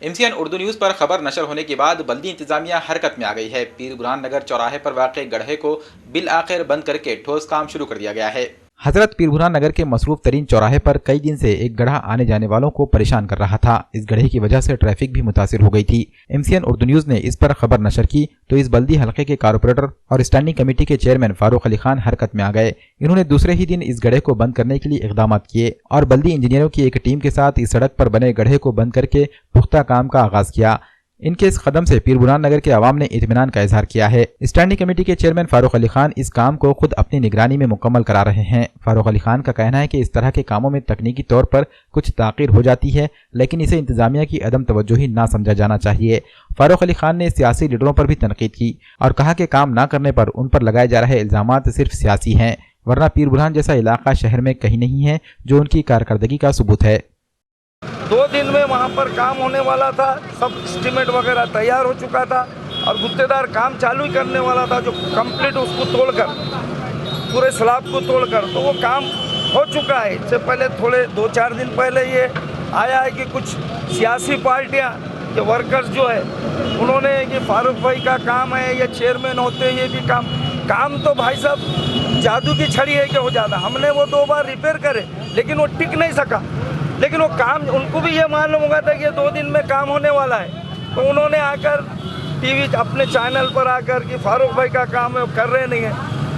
MCN Urdu news पर खबर नशर होने के बाद बल्दी इंतजामिया हरकत में आ गई है। पीर बुरहान नगर चौराहे पर वाक़े गड्ढे को बिल आखिर बंद करके ठोस काम शुरू कर दिया गया है। हजरत पीर बुरहान नगर के मसरूफ तरीन चौराहे पर कई दिन से एक गड्ढा आने जाने वालों को परेशान कर रहा था। इस गड्ढे की वजह से ट्रैफिक भी मुतासिर हो गई थी। MCN उर्दू न्यूज़ ने इस पर खबर नशर की तो इस बल्दी हलके के कारपोरेटर और स्टैंडिंग कमेटी के चेयरमैन फारूक अली खान हरकत में आ गए। इन्होंने दूसरे ही दिन इस गड्ढे को बंद करने के लिए इकदाम किए और बल्दी इंजीनियरों की एक टीम के साथ इस सड़क पर बने गड्ढे को बंद करके पुख्ता काम का आगाज किया। इनके इस कदम से पीर बुरहान नगर के आवाम ने इत्मीनान का इजहार किया है। स्टैंडिंग कमेटी के चेयरमैन फारूक अली खान इस काम को खुद अपनी निगरानी में मुकम्मल करा रहे हैं। फारूक अली खान का कहना है कि इस तरह के कामों में तकनीकी तौर पर कुछ ताक़ीर हो जाती है, लेकिन इसे इंतजामिया की अदम तवज्जोही ना समझा जाना चाहिए। फारूक अली खान ने सियासी लीडरों पर भी तनकीद की और कहा कि काम ना करने पर उन पर लगाए जा रहे इल्जामात सिर्फ सियासी हैं, वरना पीर बुरहान जैसा इलाका शहर में कहीं नहीं है जो उनकी कारकर्दगी का सबूत है। 2 दिन में वहाँ पर काम होने वाला था, सब एस्टीमेट वगैरह तैयार हो चुका था और गुत्तेदार काम चालू ही करने वाला था, जो कंप्लीट उसको तोड़कर पूरे स्लैब को तोड़कर, तो वो काम हो चुका है। इससे पहले थोड़े 2-4 दिन पहले ये आया है कि कुछ सियासी पार्टियाँ के वर्कर्स जो है उन्होंने ये फारूक भाई का काम है, ये चेयरमैन होते ये भी काम तो भाई साहब जादू की छड़ी है कि हो जाता। हमने वो 2 बार रिपेयर करे लेकिन वो टिक नहीं सका, लेकिन वो काम उनको भी ये मालूम होगा था कि ये 2 दिन में काम होने वाला है, तो उन्होंने आकर टीवी अपने चैनल पर आकर कि फारूक भाई का काम है वो कर रहे नहीं है।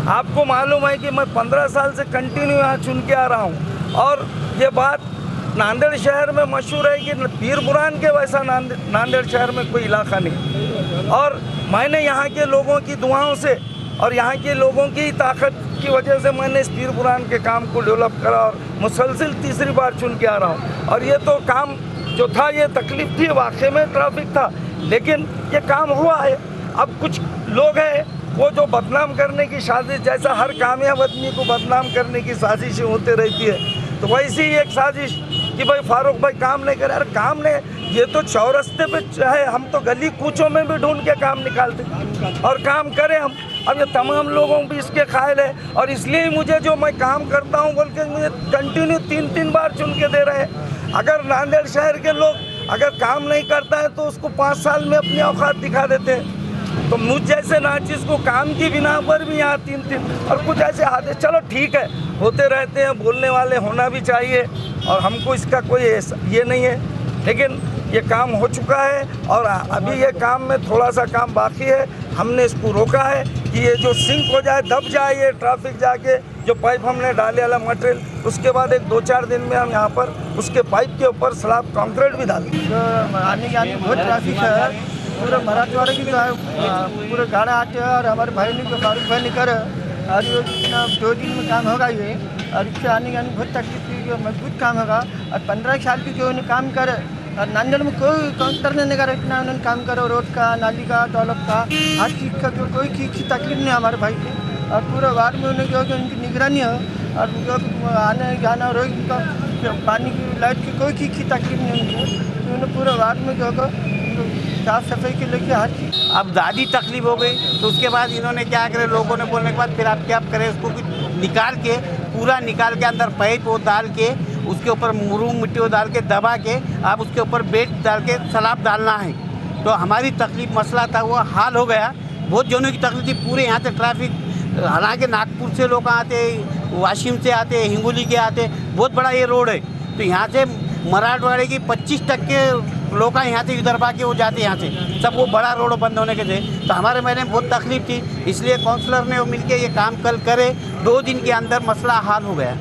आपको मालूम है कि मैं 15 साल से कंटिन्यू यहाँ चुन के आ रहा हूँ और ये बात नांदेड़ शहर में मशहूर है कि पीर बुरहान के वैसा नांदेड़ शहर में कोई इलाका नहीं। और मैंने यहाँ के लोगों की दुआओं से और यहाँ के लोगों की ताकत की वजह से मैंने इस पीर बुरहान के काम को डेवलप करा और मुसलसिल तीसरी बार चुन के आ रहा हूँ। और ये तो काम जो था ये तकलीफ थी, वाकई में ट्रैफिक था, लेकिन ये काम हुआ है। अब कुछ लोग हैं वो जो बदनाम करने की साजिश, जैसा हर कामयाब आदमी को बदनाम करने की साजिशें होती रहती है, तो वैसी ही एक साजिश कि भाई फारूक भाई काम नहीं करे। अरे काम नहीं, ये तो चौरस्ते पे है, हम तो गली कूचों में भी ढूंढ के काम निकालते और काम करें हम। अब ये तमाम लोगों भी इसके कायल है और इसलिए मुझे जो मैं काम करता हूँ बोल के मुझे कंटिन्यू 3-3 बार चुन के दे रहे हैं। अगर नांदेड़ शहर के लोग अगर काम नहीं करता है तो उसको 5 साल में अपनी औकात दिखा देते हैं, तो मुझ जैसे नाचिस को काम की बिना पर भी यहाँ 3-3 और कुछ ऐसे हादसे, चलो ठीक है होते रहते हैं, बोलने वाले होना भी चाहिए और हमको इसका कोई ये नहीं है, लेकिन ये काम हो चुका है और अभी ये काम में थोड़ा सा काम बाकी है। हमने इसको रोका है कि ये जो सिंक हो जाए, दब जाए ये ट्रैफिक, जाके जो पाइप हमने डाले वाला मटेरियल, उसके बाद एक 2-4 दिन में हम यहाँ पर उसके पाइप के ऊपर स्लैब कंक्रीट भी डाल देंगे। आने जाने बहुत ट्रैफिक है, पूरे मराठवाड़े की जो है पूरे गाड़े आते हैं और हमारे भाई ने फारूक भाई ने करे और ये 2 दिन में काम होगा ये, और इससे आने जाने बहुत तकलीफ की, जो मजबूत काम होगा। और 15 साल की जो उन्हें काम करे और नांदेड़ में कोई काउंटर नहीं करे, इतना उन्होंने काम करो, रोड का, नाली का, टॉयलेट का, हर चीज़ का जो कोई चीज़ की तकलीफ नहीं हमारे भाई की। और पूरे वार्ड में उन्हें जो उनकी निगरानी हो और जो आने जाना रोज का पानी की, लाइट की, कोई चीज़ की तकलीफ नहीं उनकी, तो उन्हें पूरे वार्ड में जो साफ सफाई के लेके हर चीज़। अब ज़्यादा तकलीफ हो गई तो उसके बाद इन्होंने क्या करे, लोगों ने बोलने के बाद फिर आप क्या करें, उसको निकाल के पूरा निकाल के अंदर पाइप वो डाल के उसके ऊपर मुरूम मिट्टी डाल के दबा के आप उसके ऊपर बेड डाल के सलाब डालना है। तो हमारी तकलीफ मसला था वो हाल हो गया। बहुत जनों की तकलीफ थी, पूरे यहाँ से ट्रैफिक, हालांकि नागपुर से लोग आते, वाशिम से आते, हिंगोली के आते, बहुत बड़ा ये रोड है, तो यहाँ से मराठवाड़े की 25% लोग यहाँ से इधर भाग के वो जाते यहाँ से, सब वो बड़ा रोड बंद होने के थे, तो हमारे मैंने बहुत तकलीफ थी, इसलिए काउंसलर ने मिलके ये काम कल करे, 2 दिन के अंदर मसला हल हो गया।